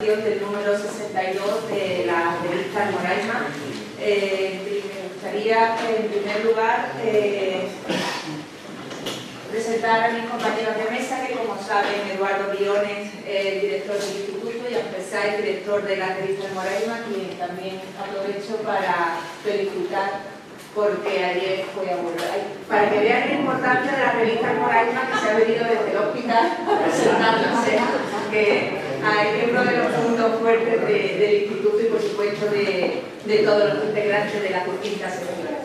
presentación del número 62 de la revista El Moraima. Me gustaría, en primer lugar, presentar a mis compañeros de mesa, que como saben, Eduardo Briones, director del Instituto, y Ángel Sáez, director de la revista El Moraima, quien también aprovecho para felicitar porque ayer fue abordado. Para que vean la importancia de la revista El Moraima, que se ha venido desde el hospital a presentándose, que es uno de los puntos fuertes del Instituto y, por supuesto, de todos los integrantes de la quinta sección.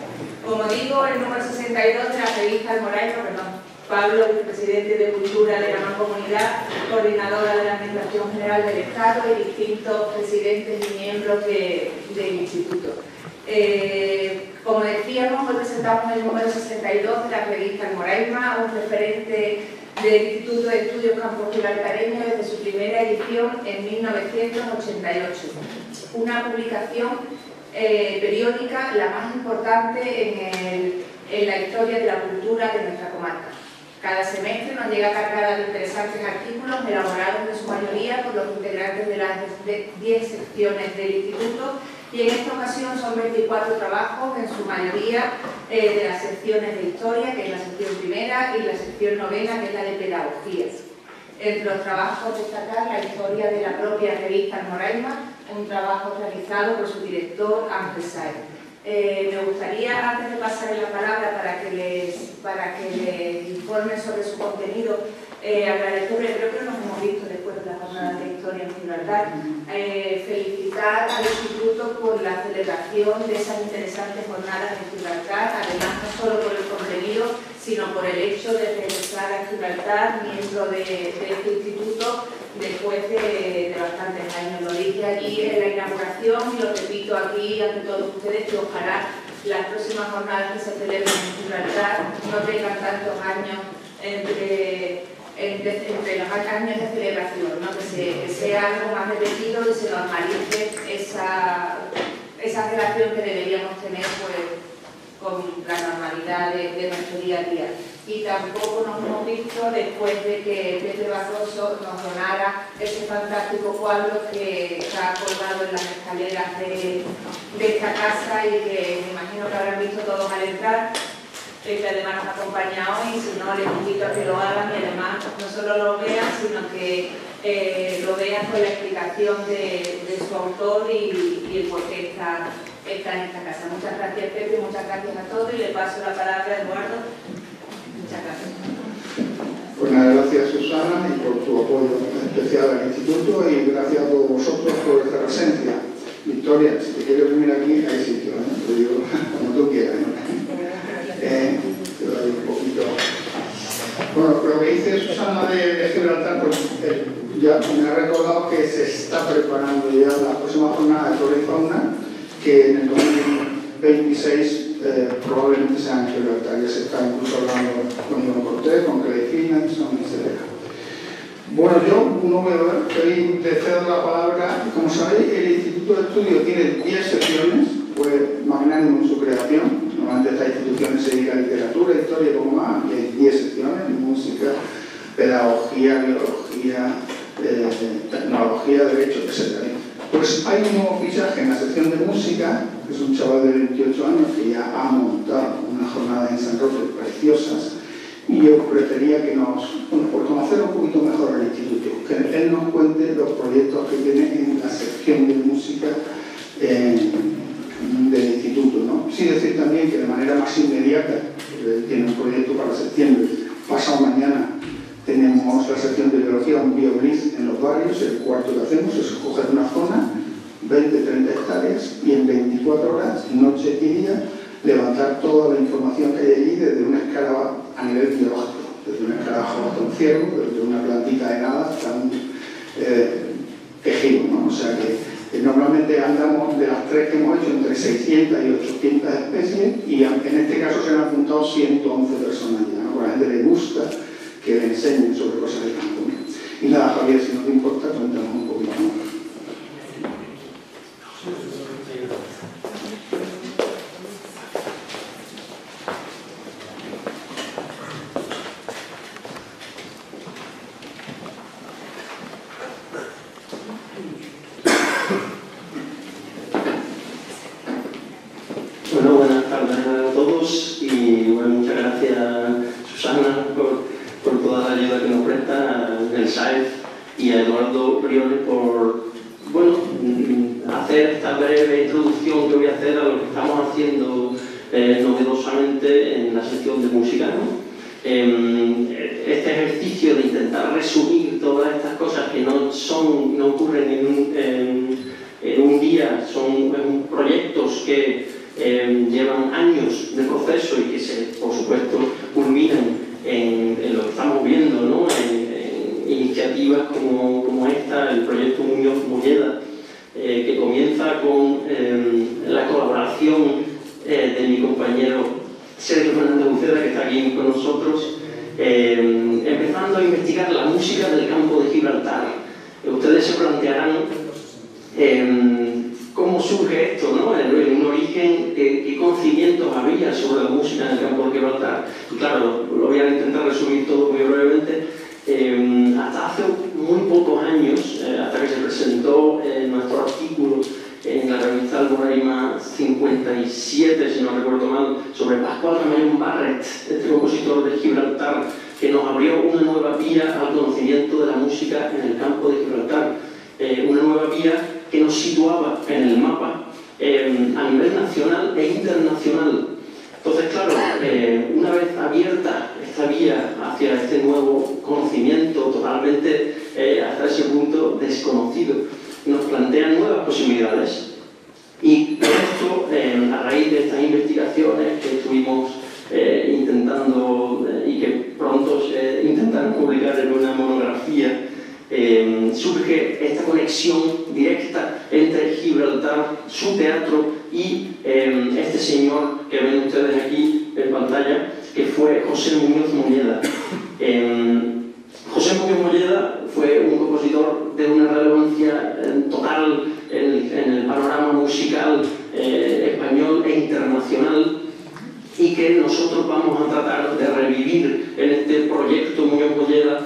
Como digo, el número 62 de la revista El Moraima, Pablo, vicepresidente de Cultura de la Mancomunidad, coordinadora de la Administración General del Estado y distintos presidentes y miembros del Instituto. Como decíamos, hoy presentamos el número 62 de la revista El Moraima, un referente del Instituto de Estudios Campos Gibraltareños desde su primera edición en 1988. Una publicación periódica, la más importante en la historia de la cultura de nuestra comarca. Cada semestre nos llega cargada de interesantes artículos elaborados en su mayoría por los integrantes de las 10 secciones del Instituto, y en esta ocasión son 24 trabajos, en su mayoría de las secciones de Historia, que es la sección primera, y la sección novena, que es la de Pedagogía. Entre los trabajos destacar la historia de la propia revista El Moraima, un trabajo realizado por su director Ángel Sáez. Me gustaría, antes de pasarle la palabra para que les informen sobre su contenido, agradecerle, creo que nos hemos visto después de la jornada de Historia en Gibraltar, felicitar al Instituto por la celebración de esas interesantes jornadas en Gibraltar, además no solo por el contenido, sino por el hecho de regresar a Gibraltar, miembro de este instituto, después de bastantes años. Lo dije allí en la inauguración y lo repito aquí ante todos ustedes, que ojalá las próximas jornadas que se celebren en Gibraltar no tengan tantos años entre los años de celebración, ¿no? Que sea algo más repetido y se normalice esa relación que deberíamos tener pues, con la normalidad de nuestro día a día. Y tampoco nos hemos visto después de que Pepe Barroso nos donara ese fantástico cuadro que está colgado en las escaleras de esta casa y que me imagino que habrán visto todos al entrar. Pepe además nos acompaña hoy, y si no, les invito a que lo hagan y además no solo lo vean, sino que lo vean con la explicación de su autor y el por qué está en esta casa. Muchas gracias, Pepe, muchas gracias a todos y le paso la palabra a Eduardo. Muchas gracias. Pues nada, gracias Susana y por tu apoyo especial al Instituto y gracias a todos vosotros por esta presencia. Victoria, si te quieres venir aquí, hay sitio, ¿no? Te digo como tú quieras, ¿no? Te doy un poquito. Bueno, lo que dice Susana de Gibraltar, pues ya me ha recordado que se está preparando ya la próxima jornada de Flora y Fauna, que en el 2026 probablemente sea en Gibraltar. Ya se está incluso hablando con Iván Cortés, con Clay Finlayson, etc. Bueno, yo no voy a ver, hoy te cedo la palabra. Como sabéis, el Instituto de Estudio tiene 10 secciones, fue magnánimo en su creación. Normalmente estas instituciones se dedican a literatura, historia y como más, y hay 10 secciones: música, pedagogía, biología, tecnología, derecho, etc. Pues hay un nuevo fichaje en la sección de música, que es un chaval de 28 años que ya ha montado una jornada en San Roque preciosas, y yo prefería que por conocer un poquito mejor al instituto, que él nos cuente los proyectos que tiene en la sección de música del instituto, ¿no? Sí decir también que de manera más inmediata tiene un proyecto para septiembre. Pasado mañana tenemos la sección de biología, un bioblitz en los barrios. El cuarto que hacemos es coger una zona, 20-30 hectáreas, y en 24 horas, noche y día, levantar toda la información que hay allí desde una escala a nivel biológico, desde una escala bajo bastón ciervo, desde una plantita de nada hasta un tejido, ¿no? O sea que normalmente andamos de las 3 que hemos hecho entre 600 y 800 especies, y en este caso se han apuntado 111 personas ya, ¿no? A la gente le gusta que le enseñen sobre cosas del campo, ¿no? Y nada, Javier, si no te importa, cuéntanos un poquito más. que nos presta el SAEF y a Eduardo Briones por, bueno, hacer esta breve introducción que voy a hacer a lo que estamos haciendo novedosamente en la sección de música, ¿no? Este ejercicio de intentar resumir todas estas cosas que no ocurren en un día, son proyectos que llevan años de proceso y que por supuesto culminan en lo que estamos viendo, ¿no? En iniciativas como esta, el proyecto Muñoz Molleda, que comienza con la colaboración de mi compañero Sergio Fernández Uceda, que está aquí con nosotros, empezando a investigar la música del campo de Gibraltar. Ustedes se plantearán cómo surge esto, ¿no? En un origen, qué conocimientos había sobre la música en el campo de Gibraltar. Y claro, lo voy a intentar resumir todo muy brevemente. Hasta hace muy pocos años, hasta que se presentó nuestro artículo en la revista Almoraima 57, si no recuerdo mal, sobre Pascual Ramallón Barrett, este compositor de Gibraltar, que nos abrió una nueva vía al conocimiento de la música en el campo de Gibraltar, una nueva vía que nos situaba en el mapa a nivel nacional e internacional. Entonces, claro, una vez abierta esta vía hacia este nuevo conocimiento totalmente hasta ese punto desconocido, nos plantean nuevas posibilidades. Y por esto, a raíz de estas investigaciones que estuvimos intentando y que pronto se intentarán publicar en una monografía, surge esta conexión directa entre Gibraltar, su teatro y este señor que ven ustedes aquí en pantalla, que fue José Muñoz Molleda. José Muñoz Molleda fue un compositor de una relevancia total en el panorama musical español e internacional, y que nosotros vamos a tratar de revivir en este proyecto Muñoz Molleda.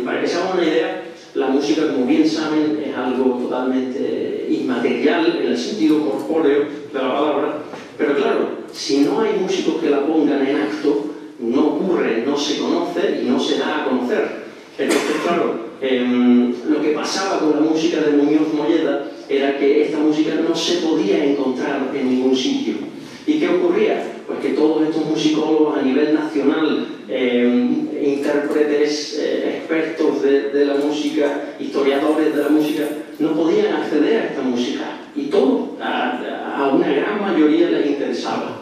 Para que se hagan una idea, la música, como bien saben, es algo totalmente inmaterial en el sentido corpóreo de la palabra, pero claro, si no hay músicos que la pongan en acto, no ocurre, no se conoce y no se da a conocer. Entonces, claro, lo que pasaba con la música de Muñoz Molleda era que esta música no se podía encontrar en ningún sitio. ¿Y qué ocurría? Pues que todos estos musicólogos a nivel nacional, intérpretes, expertos de la música, historiadores de la música, no podían acceder a esta música. Y todo, a una gran mayoría les interesaba.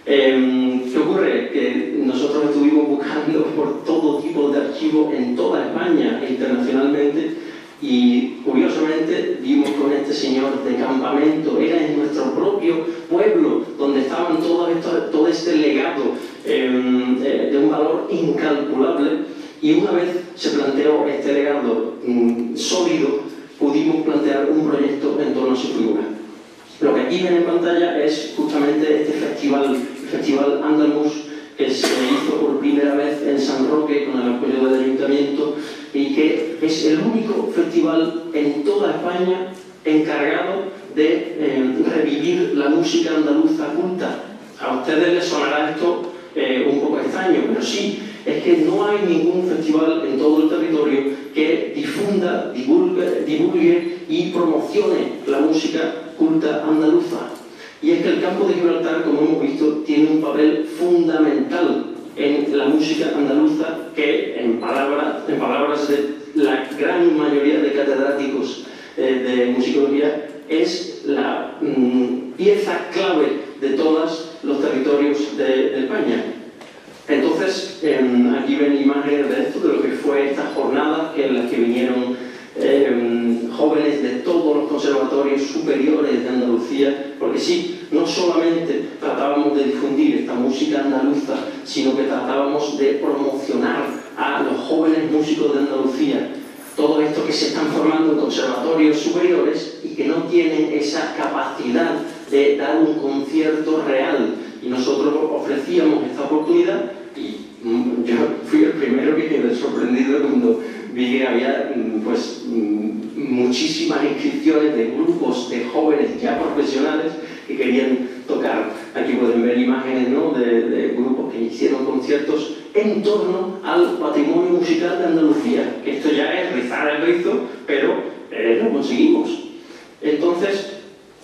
¿Qué ocurre? Que nosotros estuvimos buscando por todo tipo de archivos en toda España e internacionalmente, y curiosamente dimos con este señor de Campamento. Era en nuestro propio pueblo donde estaban todo este legado de un valor incalculable, y una vez se planteó este legado sólido, pudimos plantear un proyecto en torno a su figura. Lo que aquí ven en pantalla es justamente este festival Andaluz, que se hizo por primera vez en San Roque con el apoyo del ayuntamiento, y que es el único festival en toda España encargado de revivir la música andaluza culta. A ustedes les sonará esto un poco extraño, pero sí, es que no hay ningún festival en todo el territorio que difunda, divulgue y promocione la música culta andaluza. Y es que el campo de Gibraltar, como hemos visto, tiene un papel fundamental en la música andaluza, que en palabras de la gran mayoría de catedráticos de musicología es la pieza clave de todos los territorios de España. Entonces, aquí ven imágenes de esto, de lo que fue esta jornada, en la que vinieron jóvenes de todos los conservatorios superiores de Andalucía, porque sí, no solamente tratábamos de difundir esta música andaluza, sino que tratábamos de promocionar a los jóvenes músicos de Andalucía, todos estos que se están formando en conservatorios superiores y que no tienen esa capacidad de dar un concierto real. Y nosotros ofrecíamos esta oportunidad, y yo fui el primero que quedé sorprendido cuando vi que había muchísimas inscripciones de grupos de jóvenes ya profesionales que querían tocar. Aquí pueden ver imágenes, ¿no?, de grupos que hicieron conciertos en en torno al patrimonio musical de Andalucía, que esto ya es rizar el rizo, pero lo conseguimos. Entonces,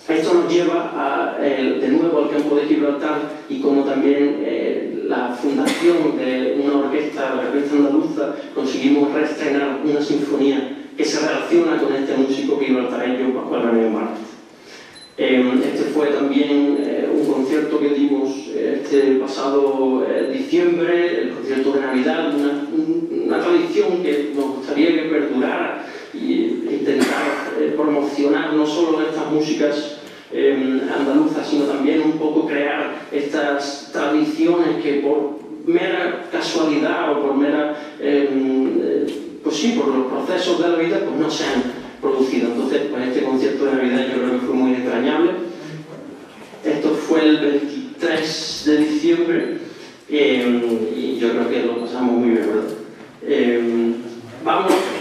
esto nos lleva de nuevo al campo de Gibraltar, y como también la fundación de una orquesta, la Orquesta Andaluza, conseguimos reestrenar una sinfonía que se relaciona con este músico gibraltareño, Pascual Remedio Márquez. Este fue también un concierto que dimos este pasado diciembre, el concierto de Navidad, una tradición que nos gustaría que perdurara y intentar promocionar no solo estas músicas andaluzas, sino también un poco crear estas tradiciones que por mera casualidad o por mera, pues sí, por los procesos de la vida, pues no se han producido. Entonces, pues este concierto de Navidad yo creo que fue muy entrañable. Esto fue el 23 de diciembre y yo creo que lo pasamos muy bien, ¿verdad?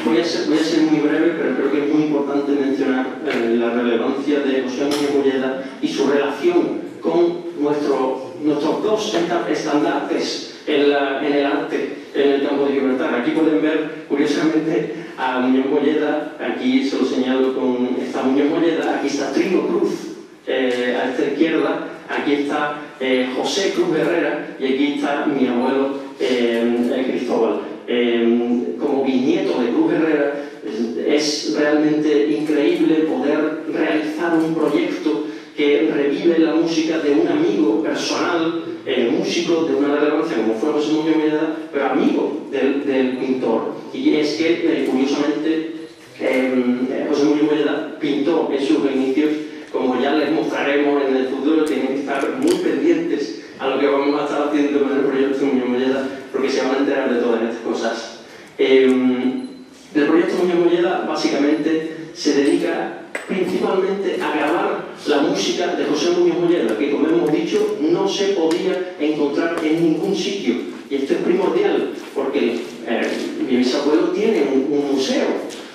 Voy a ser muy breve, pero creo que es muy importante mencionar la relevancia de José Muñoz Molleda y su relación con nuestros dos estandartes en el arte en el campo de Gibraltar. Aquí pueden ver, curiosamente, a Muñoz Molleda, aquí se lo señalo con esta Muñoz Molleda, aquí está Trino Cruz, a esta izquierda, aquí está José Cruz Herrera y aquí está mi abuelo Cristóbal. Como bisnieto de Cruz Herrera, es realmente increíble poder realizar un proyecto que revive la música de un amigo personal, músico de una relevancia como fue José Muñoz Molleda, pero amigo del pintor. Y es que, curiosamente, José Muñoz Molleda pintó en sus inicios, como ya les mostraremos en el futuro. Tienen que estar muy pendientes a lo que vamos a estar haciendo con el proyecto Muñoz Molleda, porque se van a enterar de todas estas cosas. El proyecto Muñoz Molleda básicamente se dedica principalmente a grabar la música de José Muñoz Molleda, que, como hemos dicho, no se podía encontrar en ningún sitio. Y esto es primordial, porque mi bisabuelo tiene un museo,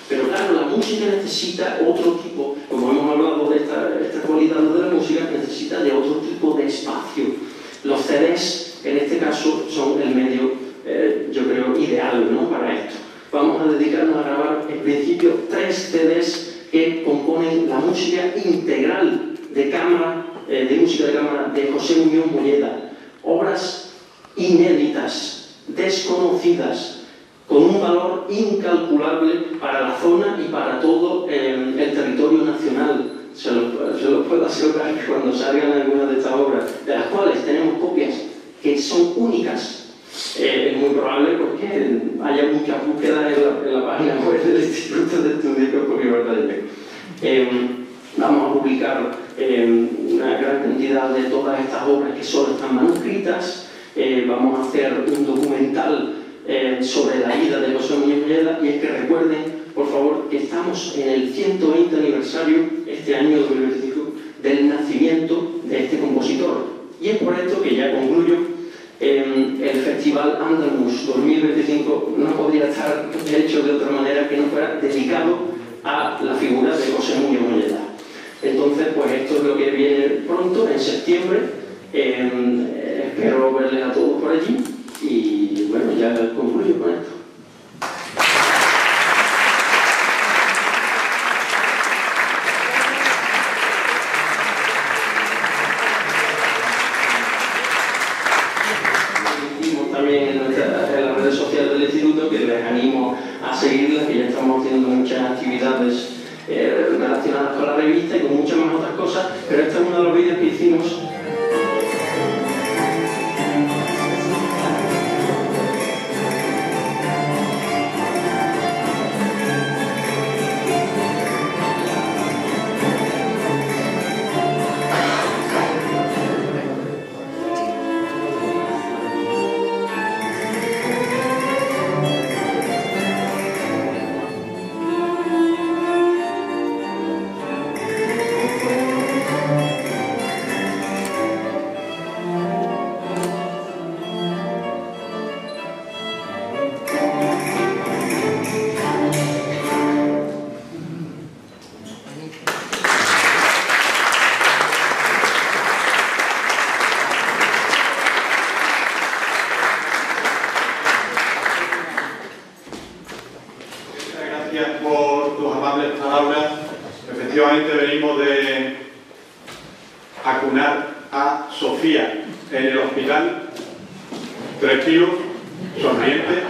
pero claro, la música necesita otro tipo, como hemos hablado de esta cualidad de la música, necesita de otro tipo de espacio. Los CDs, en este caso, son el medio, yo creo, ideal, ¿no?, para esto. Vamos a dedicarnos a grabar, en principio, 3 CDs que componen la música integral de cámara, de música de cámara de José Muñoz Molleda. Obras inéditas, desconocidas, con un valor incalculable para la zona y para todo el territorio nacional. Se los puedo asegurar que cuando salgan algunas de estas obras, de las cuales tenemos copias que son únicas, es muy probable porque haya muchas búsquedas en la página web del Instituto de Estudios Gibraltareños. Vamos a publicar una gran cantidad de todas estas obras que solo están manuscritas. Vamos a hacer un documental sobre la vida de José Muñoz Molleda, y es que recuerden, por favor, que estamos en el 120 aniversario, este año 2025, del nacimiento de este compositor. Y es por esto que ya concluyo. El Festival Andaluz 2025 no podría estar hecho de otra manera que no fuera dedicado a la figura de José Muñoz Molleda. Entonces, pues esto es lo que viene pronto, en septiembre. Espero verles a todos por allí y bueno, ya concluyo con esto. También en las redes sociales del Instituto, que les animo a seguirlas, que ya estamos haciendo muchas actividades relacionadas con la revista y con muchas más otras cosas, pero este es uno de los vídeos que hicimos. gracias por tus amables palabras. Efectivamente venimos de acunar a Sofía en el hospital, 3 kilos, sonriente.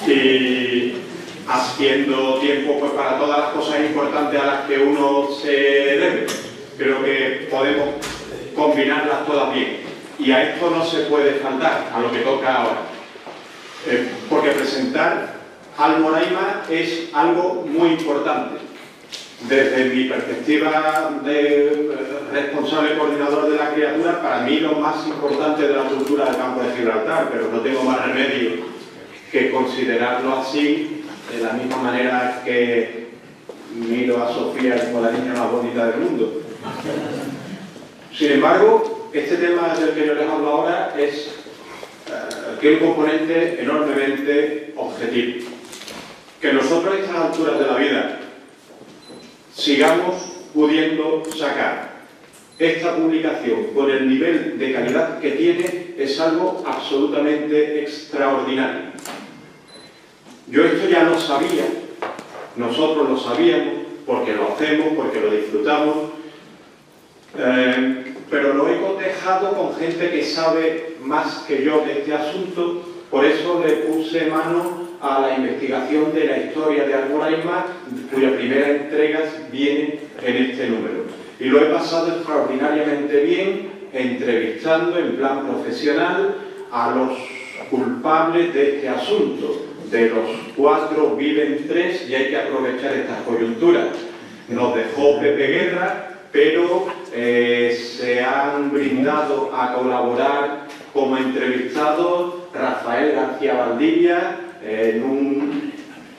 Y haciendo tiempo pues, para todas las cosas importantes a las que uno se debe. Creo que podemos combinarlas todas bien. Y a esto no se puede faltar, a lo que toca ahora. Porque presentar al Moraima es algo muy importante. Desde mi perspectiva de responsable coordinador de la criatura, para mí lo más importante de la cultura del campo de Gibraltar, pero no tengo más remedio que considerarlo así, de la misma manera que miro a Sofía como la niña más bonita del mundo. Sin embargo, este tema del que yo les hablo ahora tiene un componente enormemente objetivo. Que nosotros a estas alturas de la vida sigamos pudiendo sacar esta publicación con el nivel de calidad que tiene es algo absolutamente extraordinario. Yo esto ya lo sabía, nosotros lo sabíamos, porque lo hacemos, porque lo disfrutamos, pero lo he cotejado con gente que sabe más que yo de este asunto, por eso le puse mano a la investigación de la historia de Almoraima, cuya primera entrega viene en este número. Y lo he pasado extraordinariamente bien, entrevistando en plan profesional a los culpables de este asunto. De los 4 viven 3 y hay que aprovechar estas coyunturas. Nos dejó Pepe Guerra, pero se han brindado a colaborar como entrevistados Rafael García Valdivia en un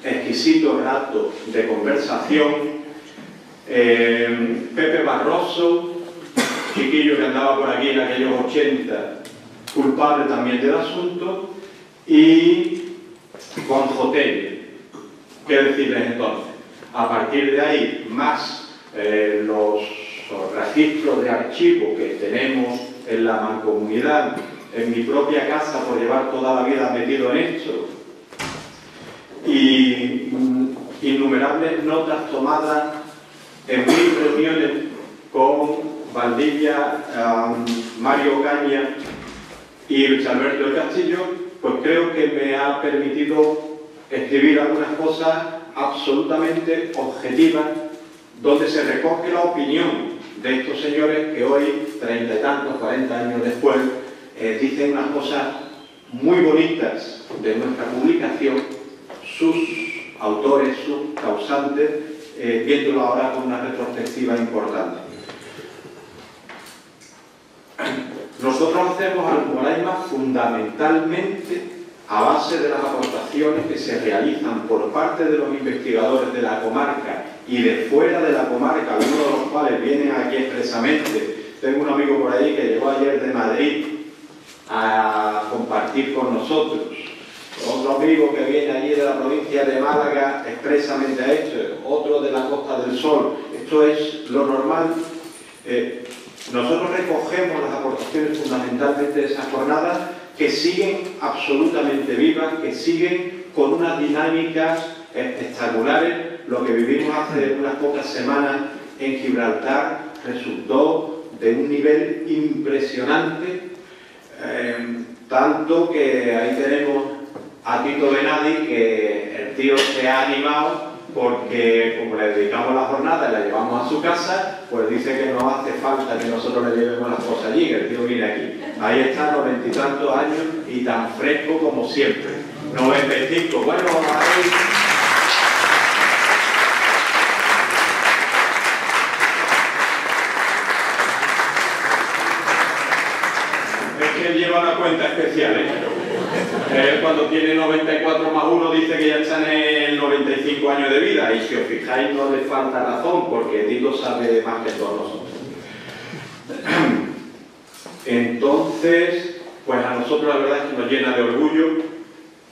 exquisito rato de conversación, Pepe Barroso, chiquillo que andaba por aquí en aquellos 80, culpable también del asunto, y Juan Jotelli. ¿Qué decirles entonces? A partir de ahí, más los registros de archivo que tenemos en la mancomunidad, en mi propia casa por llevar toda la vida metido en esto, y innumerables notas tomadas en mis reuniones con Valdivia, Mario Caña y Luis Alberto del Castillo, pues creo que me ha permitido escribir algunas cosas absolutamente objetivas, donde se recoge la opinión de estos señores que hoy, 30 y tantos, 40 años después, dicen unas cosas muy bonitas de nuestra publicación, sus autores, sus causantes, viéndolo ahora con una retrospectiva importante. Nosotros hacemos Almoraima fundamentalmente a base de las aportaciones que se realizan por parte de los investigadores de la comarca y de fuera de la comarca, algunos de los cuales vienen aquí expresamente. Tengo un amigo por ahí que llegó ayer de Madrid a compartir con nosotros. Otro amigo que viene allí de la provincia de Málaga expresamente a esto, otro de la Costa del Sol. Esto es lo normal. Nosotros recogemos las aportaciones fundamentalmente de esas jornadas que siguen absolutamente vivas, que siguen con unas dinámicas espectaculares. Lo que vivimos hace unas pocas semanas en Gibraltar resultó de un nivel impresionante, tanto que ahí tenemos a Tito Benadi, que el tío se ha animado porque como le dedicamos la jornada y la llevamos a su casa, pues dice que no hace falta que nosotros le llevemos las cosas allí, que el tío viene aquí. Ahí está, 90 y tantos años y tan fresco como siempre. 95, bueno, ahí... Es que él lleva una cuenta especial, Él cuando tiene 94 más 1 dice que ya está en el 95 años de vida, y si os fijáis no le falta razón porque Tito sabe más que todos nosotros. Entonces, pues a nosotros la verdad es que nos llena de orgullo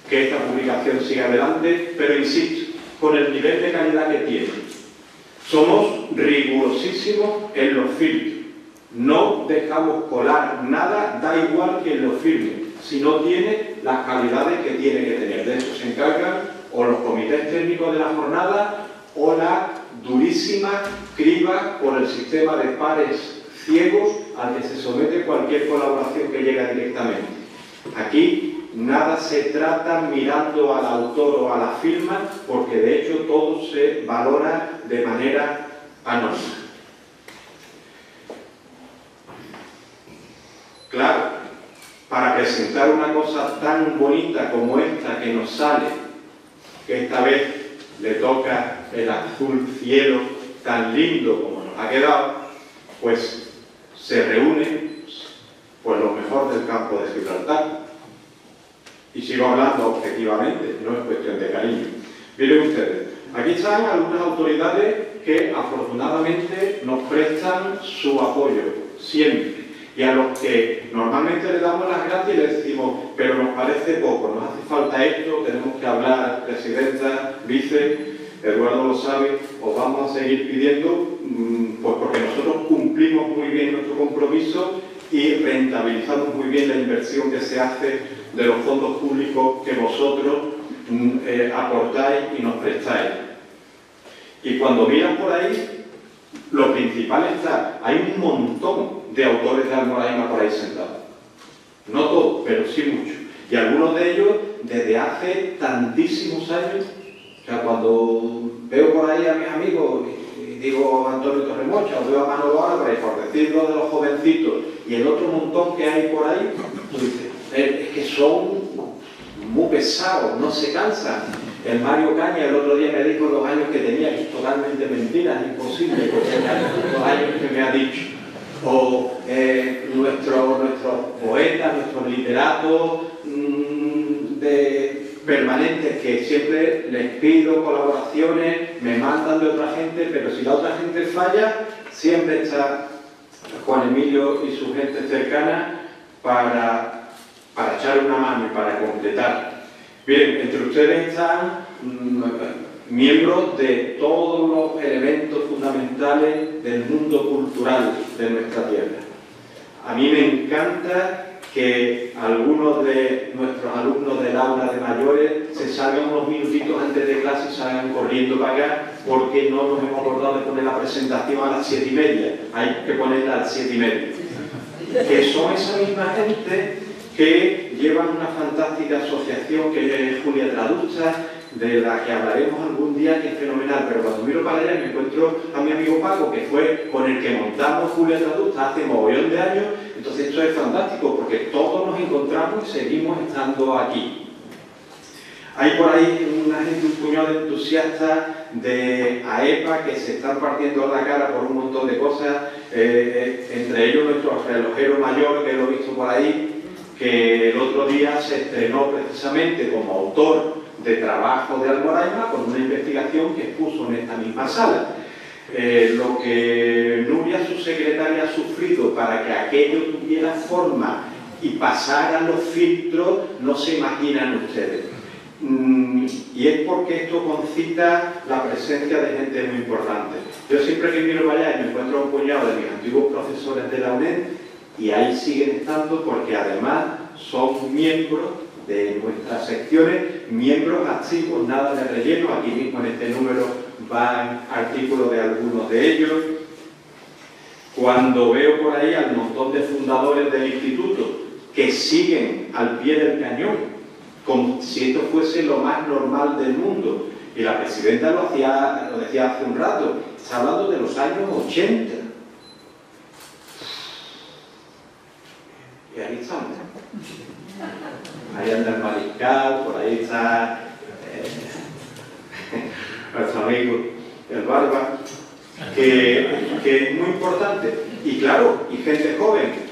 que esta publicación siga adelante, pero insisto, con el nivel de calidad que tiene. Somos rigurosísimos rigurosísimos en los filtros. No dejamos colar nada, da igual que lo firme, si no tiene las calidades que tiene que tener. De eso se encargan o los comités técnicos de la jornada o la durísima criba por el sistema de pares ciegos al que se somete cualquier colaboración que llega directamente. Aquí nada se trata mirando al autor o a la firma, porque de hecho todo se valora de manera anónima. Claro, para presentar una cosa tan bonita como esta que nos sale, que esta vez le toca el azul cielo tan lindo como nos ha quedado, pues se reúne pues lo mejor del campo de Gibraltar. Y sigo hablando objetivamente, no es cuestión de cariño. Miren ustedes, aquí están algunas autoridades que afortunadamente nos prestan su apoyo, siempre. Y a los que normalmente le damos las gracias y le decimos, pero nos parece poco, nos hace falta esto, tenemos que hablar, presidenta, vice, Eduardo lo sabe, os vamos a seguir pidiendo, pues porque nosotros cumplimos muy bien nuestro compromiso y rentabilizamos muy bien la inversión que se hace de los fondos públicos que vosotros aportáis y nos prestáis. Y cuando miras por ahí, lo principal está, hay un montón de autores de Almoraima por ahí sentados. No todos, pero sí muchos. Y algunos de ellos desde hace tantísimos años. O sea, cuando veo por ahí a mis amigos y digo Antonio Torremocha, o veo a Manolo Álvarez, por decirlo de los jovencitos, y el otro montón que hay por ahí, pues dices, es que son muy pesados, no se cansan. El Mario Caña el otro día me dijo los años que tenía, que es totalmente mentira, es imposible, porque los años que me ha dicho. O nuestros poetas, nuestros literatos permanentes, que siempre les pido colaboraciones, me mandan de otra gente, pero si la otra gente falla, siempre está Juan Emilio y su gente cercana para echar una mano y para completar. Bien, entre ustedes están miembros de todos los elementos fundamentales del mundo cultural de nuestra tierra. A mí me encanta que algunos de nuestros alumnos del aula de mayores se salgan unos minutitos antes de clase y salgan corriendo para acá, porque no nos hemos acordado de poner la presentación a las 7:30, hay que ponerla a las 7:30. Que son esa misma gente que llevan una fantástica asociación que es Julia Traducha, de la que hablaremos algún día, que es fenomenal, pero cuando miro para allá me encuentro a mi amigo Paco, que fue con el que montamos Julia Traducha hace mogollón de años. Entonces esto es fantástico, porque todos nos encontramos y seguimos estando aquí. Hay por ahí una gente, un puñado de entusiastas de AEPA que se están partiendo la cara por un montón de cosas, entre ellos nuestro relojero mayor, que lo he visto por ahí, que el otro día se estrenó precisamente como autor de trabajo de Almoraima con una investigación que expuso en esta misma sala. Lo que Nuria, su secretaria, ha sufrido para que aquello tuviera forma y pasara los filtros, no se imaginan ustedes. Y es porque esto concita la presencia de gente muy importante. Yo siempre que miro para allá y me encuentro a un puñado de mis antiguos profesores de la UNED, y ahí siguen estando porque además son miembros de nuestras secciones, miembros activos, nada de relleno. Aquí mismo en este número van artículos de algunos de ellos. Cuando veo por ahí al montón de fundadores del instituto que siguen al pie del cañón, como si esto fuese lo más normal del mundo, y la presidenta lo decía hace un rato, está hablando de los años 80. Y ahí estamos. Ahí anda el mariscal, por ahí está nuestro amigo el Barba, que es muy importante. Y claro, y gente joven.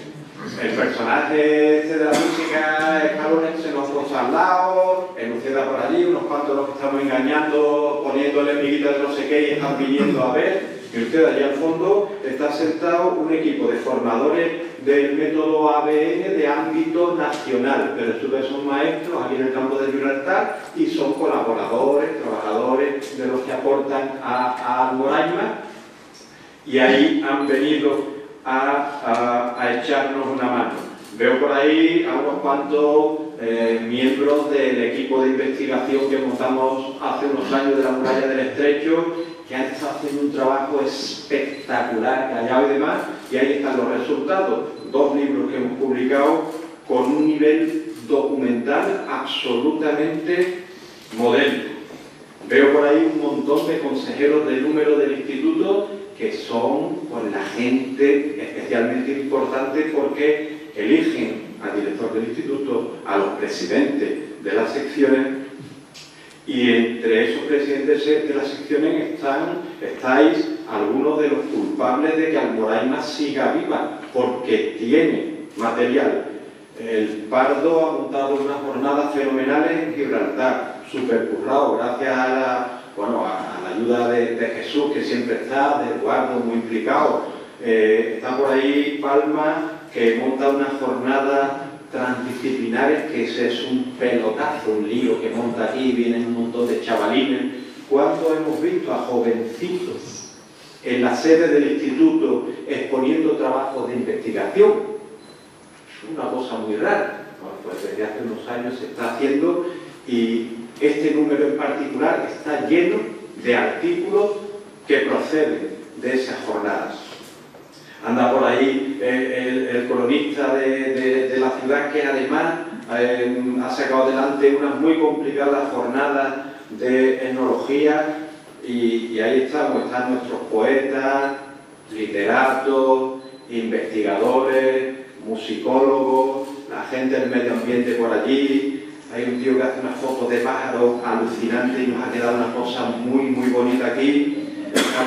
El personaje este de la música, Escalones, se nos puso al lado, Enunciada por allí, unos cuantos los que estamos engañando, poniéndole miguitas de no sé qué y están viniendo a ver. Y usted allá al fondo está sentado un equipo de formadores del método ABN de ámbito nacional, pero ustedes son maestros aquí en el campo de Gibraltar y son colaboradores, trabajadores de los que aportan a Almoraima. y ahí han venido a echarnos una mano. Veo por ahí a unos cuantos miembros del equipo de investigación que montamos hace unos años de la muralla del Estrecho, que han estado haciendo un trabajo espectacular, callado y demás, y ahí están los resultados. 2 libros que hemos publicado con un nivel documental absolutamente moderno. Veo por ahí un montón de consejeros de número del instituto que son pues, la gente especialmente importante porque eligen al director del instituto, a los presidentes de las secciones, y entre esos presidentes de las secciones estáis algunos de los culpables de que Almoraima siga viva, porque tiene material. El Pardo ha montado unas jornadas fenomenales en Gibraltar, súper currado, gracias a la ayuda de Jesús, que siempre está, de Eduardo, muy implicado. Está por ahí Palma, que monta unas jornadas transdisciplinares, que ese es un pelotazo, un lío que monta aquí, vienen un montón de chavalines. ¿Cuándo hemos visto a jovencitos en la sede del instituto exponiendo trabajos de investigación? Es una cosa muy rara. Bueno, pues desde hace unos años se está haciendo, y este número en particular está lleno de artículos que proceden de esas jornadas. Anda por ahí el cronista de la ciudad, que además ha sacado adelante unas muy complicadas jornadas de etnología, y ahí están nuestros poetas, literatos, investigadores, musicólogos, la gente del medio ambiente por allí. Hay un tío que hace unas fotos de pájaros alucinantes y nos ha quedado una cosa muy, muy bonita aquí. Está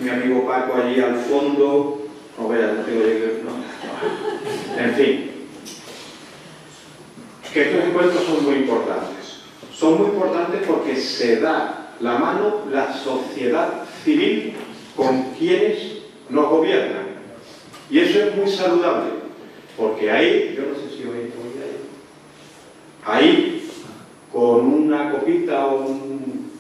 mi amigo Paco allí al fondo. No veas, no tengo yo, no. En fin, que estos encuentros son muy importantes. Son muy importantes porque se da la mano la sociedad civil con quienes nos gobiernan. Y eso es muy saludable, porque ahí, yo no sé si hoy ahí, con una copita o un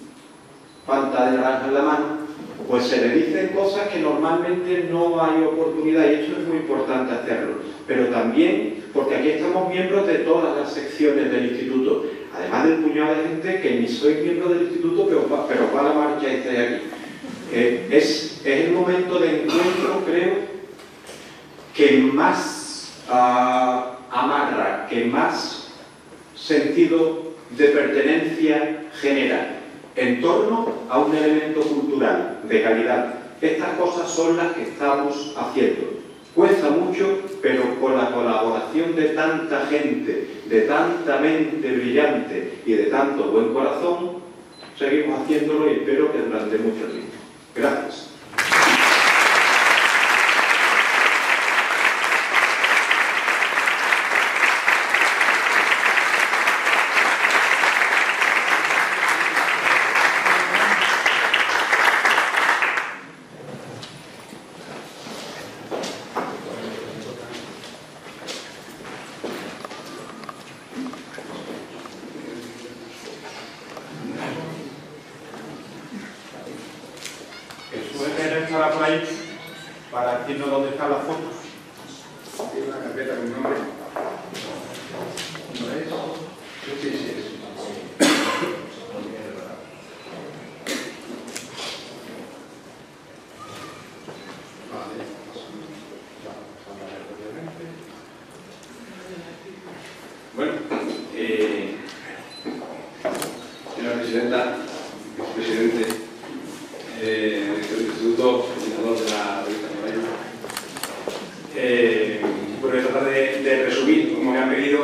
fanta de naranja en la mano, pues se le dicen cosas que normalmente no hay oportunidad, y eso es muy importante hacerlo. Pero también porque aquí estamos miembros de todas las secciones del instituto, además del puñado de gente que ni sois miembro del instituto, pero va a la marcha y estáis aquí. Es el momento de encuentro, creo, que más amarra, que más sentido de pertenencia genera en torno a un elemento cultural de calidad. Estas cosas son las que estamos haciendo. Cuesta mucho, pero con la colaboración de tanta gente, de tanta mente brillante y de tanto buen corazón, seguimos haciéndolo, y espero que durante mucho tiempo. Gracias. Estará por ahí para decirnos dónde están las fotos. Hay una carpeta con nombre. ¿No es? Sí, sí, es. Bueno, señora presidenta, vicepresidente del Instituto, coordinador de la revista Almoraima. Bueno, voy a tratar de resumir, como me han pedido,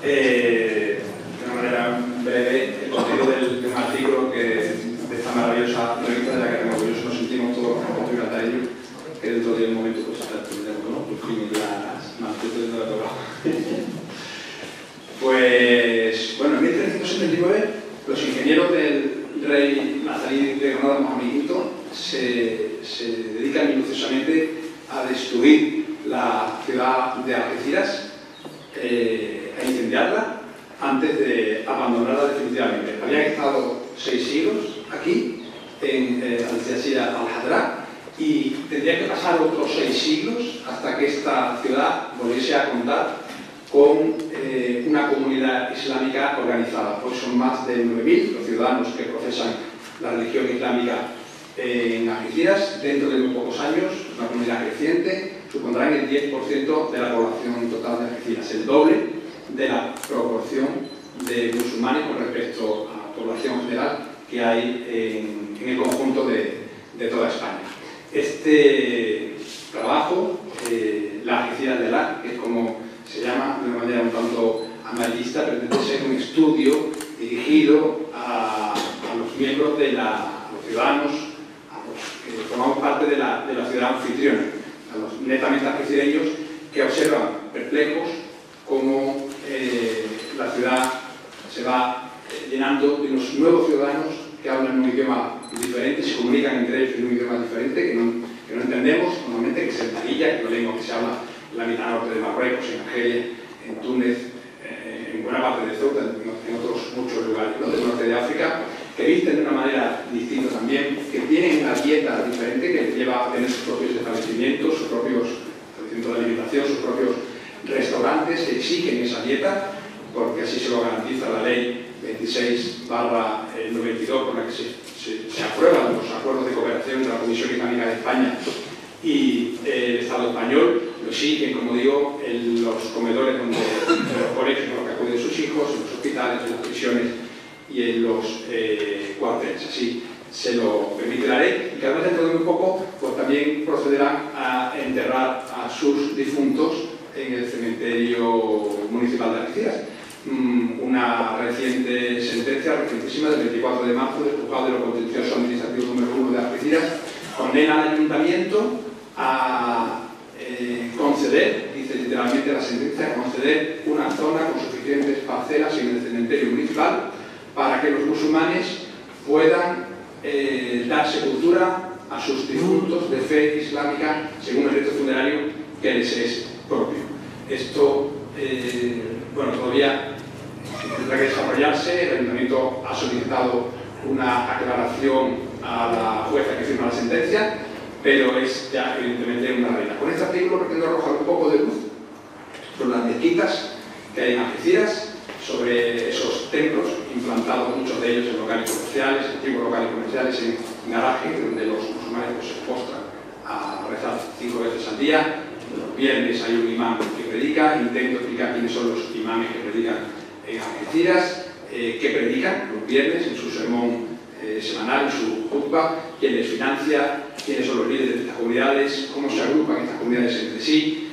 de una manera breve, el contenido de un artículo de esta maravillosa revista, de la que orgullosos nos sentimos todos los gibraltareños, que dentro de un momento pues tendremos, ¿no?, por fin las manifestaciones de la Torre. Pues, bueno, en 1379 los ingenieros del rey Nazarí de Granada, Mohamed V, se dedican minuciosamente a destruir la ciudad de Algeciras, a incendiarla antes de abandonarla definitivamente. Habían estado 6 siglos aquí, en Al-Jazira al-Hadra, y tendría que pasar otros 6 siglos hasta que esta ciudad volviese a contar con una comunidad islámica organizada. Hoy son más de 9.000 los ciudadanos que profesan la religión islámica en Algeciras. Dentro de muy pocos años, una comunidad creciente, supondrán el 10% de la población total de Algeciras, el doble de la proporción de musulmanes con respecto a la población general que hay en el conjunto de toda España. Este trabajo, la Algeciras de Alá, que es como se llama de una manera un tanto amarillista, pretende ser un estudio dirigido a los miembros de los ciudadanos, a los que formamos parte de la ciudad anfitriona, a los netamente algecireños que observan perplejos cómo la ciudad se va llenando de unos nuevos ciudadanos que hablan un idioma diferente, se comunican entre ellos en un idioma diferente que no entendemos normalmente, que es el Darija, que es la lengua que se habla en la mitad norte de Marruecos, en Argelia, en Túnez, en buena parte de Ceuta, en otros muchos lugares, ¿no?, del norte de África, que visten de una manera distinta también, que tienen una dieta diferente, que les lleva a tener sus propios establecimientos, sus propios establecimientos de alimentación, sus propios restaurantes que exigen esa dieta, porque así se lo garantiza la ley 26/92, por la que se aprueban los acuerdos de cooperación de la Comisión Islámica de España y el Estado español. Lo exigen, como digo, en los comedores de los colegios a los que acuden sus hijos, en los hospitales, en las prisiones y en los cuarteles. Así se lo permite la ley, y que además dentro de muy poco pues también procederán a enterrar a sus difuntos en el cementerio municipal de Algeciras. Una reciente sentencia, recientísima, del 24 de marzo del Juzgado de lo Contencioso Administrativo número 1 de Algeciras, condena al ayuntamiento a conceder, dice literalmente la sentencia, conceder una zona con suficientes parcelas en el cementerio municipal para que los musulmanes puedan dar sepultura a sus difuntos de fe islámica según el rito funerario que les es propio. Esto, bueno, todavía tendrá que desarrollarse. El ayuntamiento ha solicitado una aclaración a la jueza que firma la sentencia, pero es ya evidentemente una realidad. Con este artículo pretendo arrojar un poco de luz sobre las mezquitas que hay en Algeciras, sobre esos templos implantados, muchos de ellos en locales comerciales, antiguos locales comerciales, en garajes, donde los musulmanes pues, se postran a rezar 5 veces al día. Los viernes hay un imán que predica. Intento explicar quiénes son los imames que predican en Algeciras, que predican los viernes en su sermón semanal, en su khutba, quién les financia, quiénes son los líderes de estas comunidades, cómo se agrupan estas comunidades entre sí,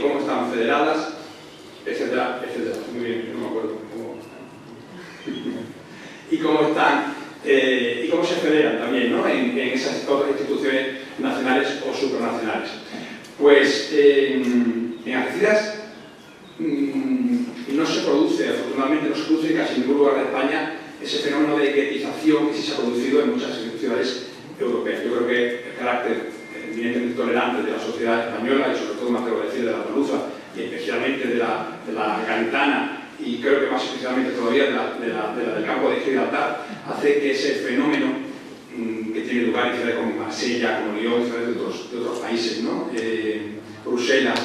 cómo están federadas, etcétera, etcétera. Muy bien, no me acuerdo cómo. Y cómo están, y cómo se federan también, ¿no?, en esas todas instituciones nacionales o supranacionales. Pues en Algeciras no se produce, afortunadamente no se produce en casi ningún lugar de España ese fenómeno de guetización que sí se ha producido en muchas ciudades europeas. Yo creo que el carácter eminentemente tolerante de la sociedad española, y sobre todo me atrevo a decir de la andaluza, y especialmente de la gaditana, y creo que más especialmente todavía de la del campo de Gibraltar, hace que ese fenómeno que tiene lugar en ciudades como Marsella, como Lyon, ciudades de otros países, ¿no? Bruselas,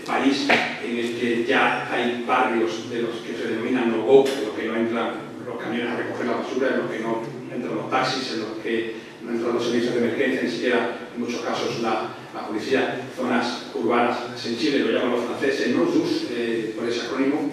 París, en el que ya hay barrios de los que se denominan no-go, en los que no entran los camiones a recoger la basura, en los que no entran los taxis, en los que no entran los servicios de emergencia, ni siquiera en muchos casos la policía, zonas urbanas sensibles, lo llaman los franceses, no ZUS, por ese acrónimo.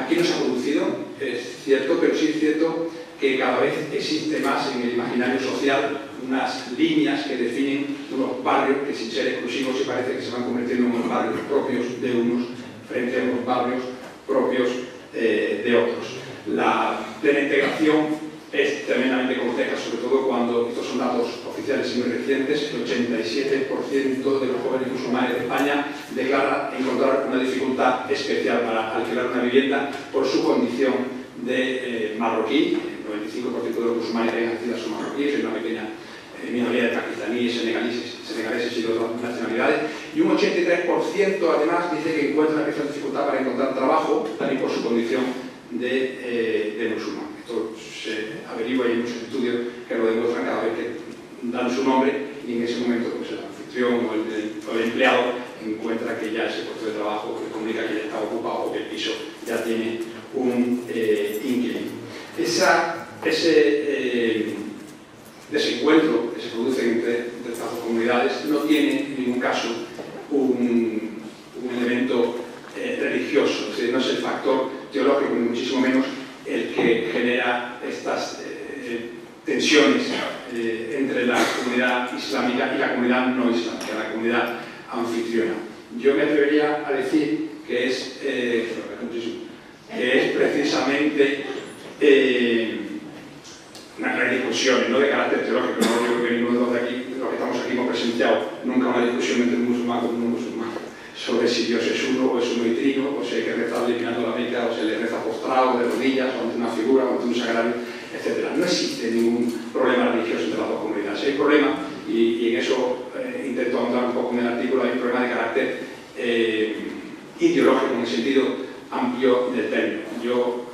Aquí no se ha producido, es cierto, pero sí es cierto que cada vez existe más en el imaginario social unas líneas que definen unos barrios que, sin ser exclusivos, se parece que se van convirtiendo en unos barrios propios de unos frente a unos barrios propios de otros. La plena integración es tremendamente compleja, sobre todo cuando, estos son datos oficiales y muy recientes, el 87% de los jóvenes musulmanes de España declara encontrar una dificultad especial para alquilar una vivienda por su condición de marroquí. El 95% de los musulmanes que hay en Algeciras son marroquíes, hay una pequeña minoría de pakistaníes, senegaleses y de otras nacionalidades, y un 83% además dice que encuentra especial dificultad para encontrar trabajo, también por su condición de musulmán. Esto se averigua y hay muchos estudios que lo demuestran cada vez que dan su nombre y en ese momento pues, el anfitrión o el empleado encuentra que ya ese puesto de trabajo le comunica que ya está ocupado o que el piso ya tiene un inquilino. Ese desencuentro que se produce entre estas dos comunidades no tiene en ningún caso un elemento religioso, es decir, no es el factor teológico ni muchísimo menos el que genera estas tensiones entre la comunidad islámica y la comunidad no islámica, la comunidad anfitriona. Yo me atrevería a decir que es precisamente unas discusiones, no de carácter teológico, no digo que ninguno de los que estamos aquí hemos presenciado nunca una discusión entre un musulmán con un musulmán sobre si Dios es uno o es uno y trino, o si hay que rezar eliminando la Meca, o se le reza postrado, de rodillas, o ante una figura, o ante un sagrario, etc. No existe ningún problema religioso entre las dos comunidades. Hay problema, y en eso intento ahondar un poco en el artículo, hay un problema de carácter ideológico en el sentido amplio del término. Yo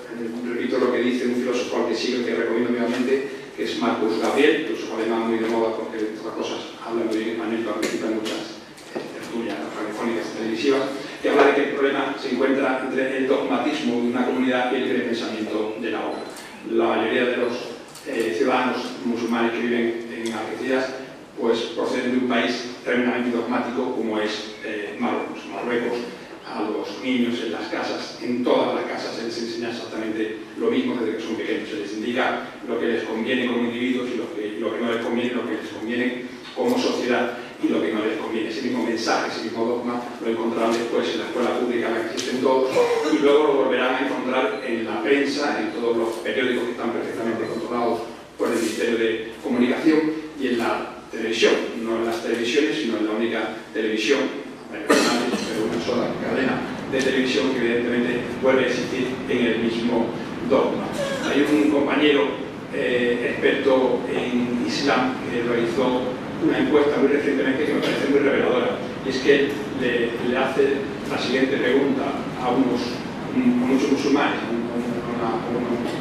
repito lo que dice un filósofo al que sigo, que recomiendo nuevamente, que es Marcus Gabriel, filósofo alemán muy de moda porque, entre otras cosas, habla muy bien español y participa en muchas tertulias radiofónicas y televisivas, que habla de que el problema se encuentra entre el dogmatismo de una comunidad y el libre pensamiento de la otra. La mayoría de los ciudadanos musulmanes que viven en Algeciras pues proceden de un país tremendamente dogmático como es Marruecos. Marruecos, a los niños en las casas, en todas las casas se les enseña exactamente lo mismo desde que son pequeños. Se les indica lo que les conviene como individuos y lo que no les conviene, lo que les conviene como sociedad y lo que no les conviene. Ese mismo mensaje, ese mismo dogma lo encontrarán después en la escuela pública en la que existen todos y luego lo volverán a encontrar en la prensa, en todos los periódicos que están perfectamente controlados por el Ministerio de Comunicación y en la televisión, no en las televisiones, sino en la única televisión, pero una sola cadena de televisión que evidentemente vuelve a existir en el mismo dogma. Hay un compañero experto en Islam que realizó una encuesta muy recientemente que me parece muy reveladora, y es que él le hace la siguiente pregunta a muchos musulmanes, una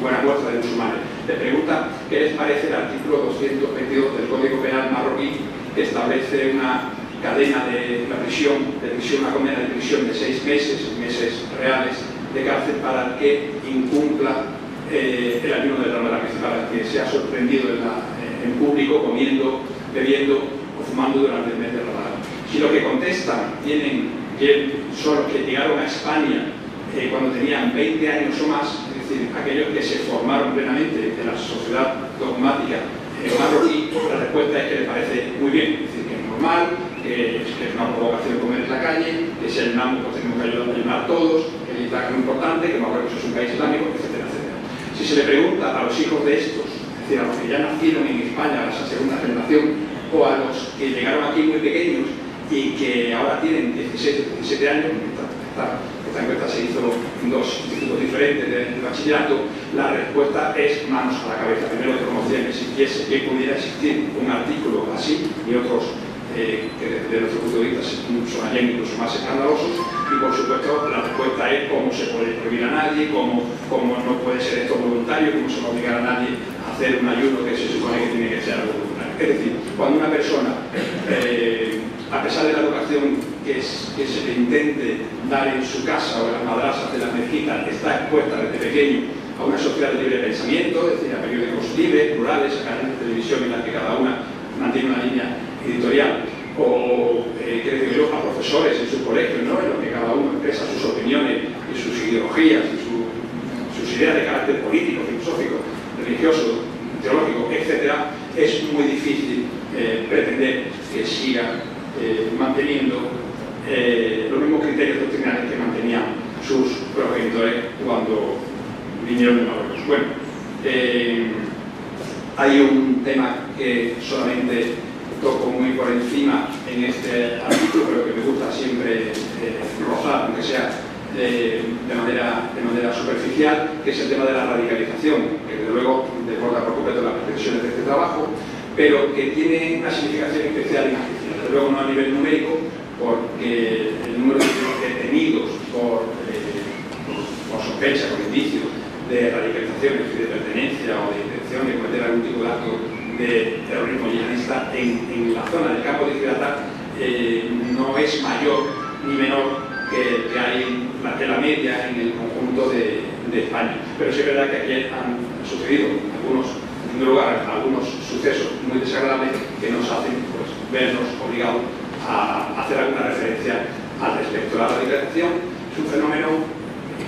buena muestra de musulmanes. Le pregunta qué les parece el artículo 222 del Código Penal marroquí, que establece una cadena de prisión, una condena de prisión de 6 meses reales de cárcel para el que incumpla el ayuno del Ramadán, para el que sea sorprendido en público comiendo, bebiendo o fumando durante el mes de Ramadán. Si lo que contestan son los que llegaron a España cuando tenían 20 años o más, es decir, aquellos que se formaron plenamente en la sociedad dogmática marroquí, la respuesta es que les parece muy bien, es decir, que es normal, que es una provocación comer en la calle, que si el Islam pues tenemos que ayudar a ayunar todos, que el Islam es muy importante, que Marruecos es un país islámico, etcétera, etcétera. Si se le pregunta a los hijos de estos, es decir, a los que ya nacieron en España, a esa segunda generación, o a los que llegaron aquí muy pequeños y que ahora tienen 16 o 17 años, esta encuesta se hizo en 2 institutos diferentes de bachillerato, la respuesta es manos a la cabeza. Primero desconocían que pudiera existir un artículo así y otros que desde nuestro punto de vista son allá incluso más escandalosos, y por supuesto la respuesta es cómo se puede prohibir a nadie, cómo no puede ser esto voluntario, cómo se va a obligar a nadie a hacer un ayuno que se supone que tiene que ser algo voluntario. Es decir, cuando una persona, a pesar de la educación que se le intente dar en su casa o en las madrasas de las mezquitas, está expuesta desde pequeño a una sociedad de libre pensamiento, es decir, a periódicos libres, plurales, a cadenas de televisión en las que cada una mantiene una línea editorial, o a profesores en sus colegios, ¿no?, en los que cada uno expresa sus opiniones y sus ideologías y sus ideas de carácter político, filosófico, religioso, teológico, etc., es muy difícil pretender que siga manteniendo los mismos criterios doctrinales que mantenían sus progenitores cuando vinieron de Marruecos. Bueno, hay un tema que solamente toco muy por encima en este artículo, pero que me gusta siempre rozar, aunque sea de manera superficial, que es el tema de la radicalización, que desde luego desborda por completo las pretensiones de este trabajo, pero que tiene una significación especial en Algeciras. Desde luego no a nivel numérico, porque el número de detenidos por sospecha, por indicios de radicalización, es decir, de pertenencia o de intención de cometer algún tipo de acto de terrorismo yihadista en la zona del campo de Gibraltar no es mayor ni menor que hay en la media en el conjunto de España. Pero sí es verdad que aquí han sucedido algunos sucesos muy desagradables que nos hacen pues, vernos obligados a hacer alguna referencia al respecto. La radicalización es un fenómeno,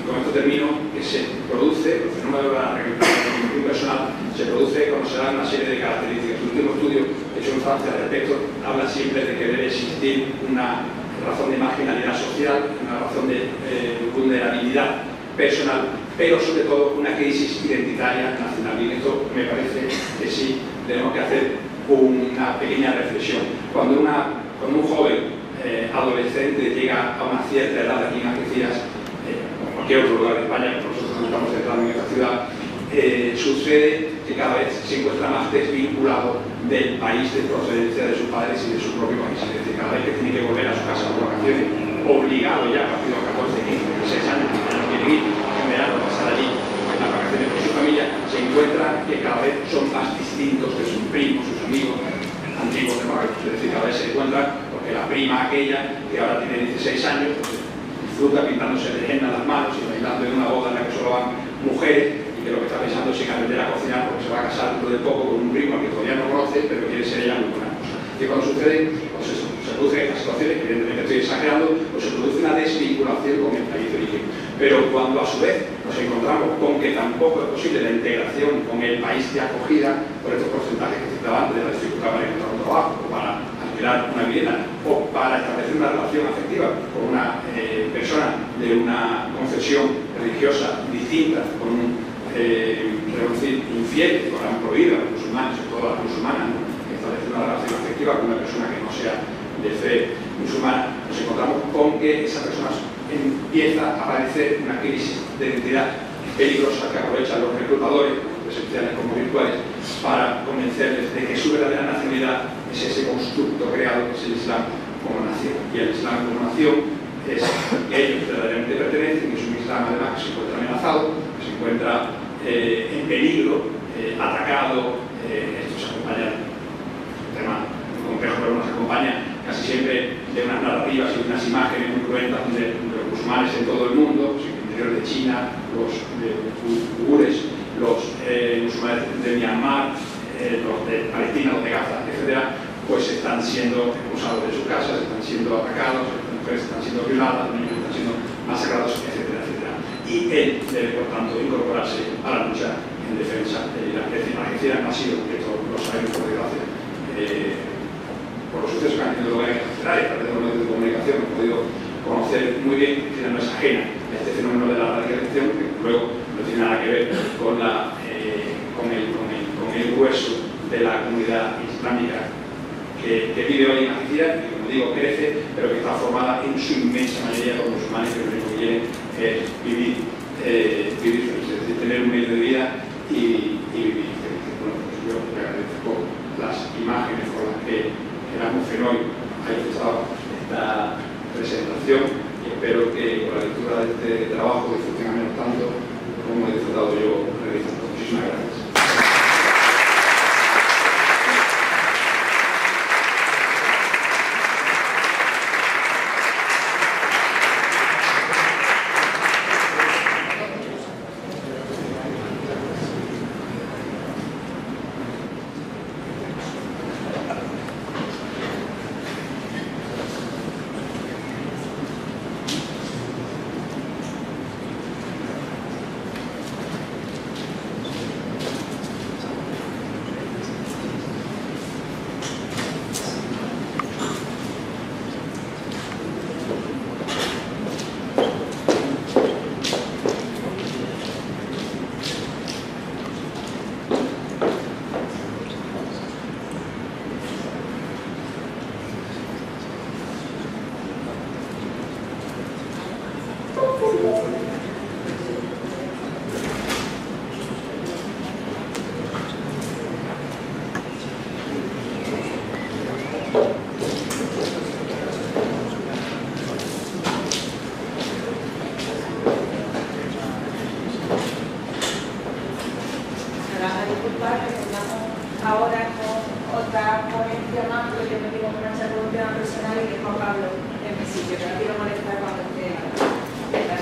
con esto termino, que se produce, el fenómeno de la radicalización personal se produce cuando se dan una serie de características. El último estudio hecho en Francia al respecto habla siempre de que debe existir una razón de marginalidad social, una razón de vulnerabilidad personal, pero sobre todo una crisis identitaria nacional. Y en esto me parece que sí tenemos que hacer una pequeña reflexión. Cuando un joven adolescente llega a una cierta edad aquí en Algeciras, o en cualquier otro lugar de España, porque nosotros no estamos entrando en esta ciudad, sucede que cada vez se encuentra más desvinculado del país de procedencia de sus padres y de su propio país. Es decir, cada vez que tiene que volver a su casa por vacaciones, obligado ya a partir de los 14, 15, 16 años, que no quiere ir en verano a pasar allí en las vacaciones con su familia, se encuentra que cada vez son más distintos de sus primos, sus amigos antiguos de Marruecos. Es decir, cada vez se encuentra porque la prima aquella, que ahora tiene 16 años, pues, disfruta pintándose de henna las manos y bailando en una boda en la que solo van mujeres, y que lo que está pensando es en aprender a cocinar porque se va a casar dentro de poco con un primo al que todavía no conoce, pero quiere ser ella muy buena cosa. Y cuando sucede, pues eso, se producen estas situaciones, que evidentemente estoy exagerando, pues se produce una desvinculación con el país de origen. Pero cuando a su vez nos encontramos con que tampoco es posible la integración con el país de acogida, por estos porcentajes que citaba antes de la dificultad para encontrar un trabajo, o para alquilar una vivienda, o para establecer una relación afectiva con una persona de una confesión religiosa distinta, con un infiel, que han prohibido a los musulmanes, sobre todo a las musulmanas, ¿no? Establecer una relación afectiva con una persona que no sea de fe musulmana, nos encontramos con que esa persona empieza a aparecer una crisis de identidad peligrosa que aprovechan los reclutadores, presenciales como virtuales, para convencerles de que su verdadera nacionalidad es ese constructo creado que es el Islam como nación. Y el Islam como nación es que ellos verdaderamente pertenecen, y es un Islam además que se encuentra amenazado, que se encuentra en peligro, atacado. Esto se acompaña, un tema muy complejo, pero nos acompaña casi siempre de unas narrativas y unas imágenes muy cruentas de los musulmanes en todo el mundo, pues en el interior de China, los uigures, los musulmanes de Myanmar, los de Palestina, los de Gaza, etc., pues están siendo expulsados de sus casas, están siendo atacados, las mujeres están siendo violadas, los niños están siendo masacrados, etcétera, etcétera. Y él debe, por tanto, incorporarse a la lucha en defensa de Irán. Es decir, Algeciras no ha sido, que todos lo sabemos por desgracia, por los sucesos que han tenido lugar en Algeciras, a través de los medios de comunicación hemos podido conocer muy bien que no es ajena a este fenómeno de la radicalización, que luego no tiene nada que ver con el grueso de la comunidad islámica que vive hoy en Algeciras, y como digo, crece, pero que está formada en su inmensa mayoría por musulmanes que lo único que quieren es vivir felices, es decir, tener un medio de vida y vivir felices. Bueno, pues yo le agradezco las imágenes con las que Erasmus Fenoy ha empezado esta presentación, y espero que con la lectura de este trabajo disfruten al menos tanto como he disfrutado yo realizando. Muchísimas gracias. principio, que no quiero molestar cuando esté en la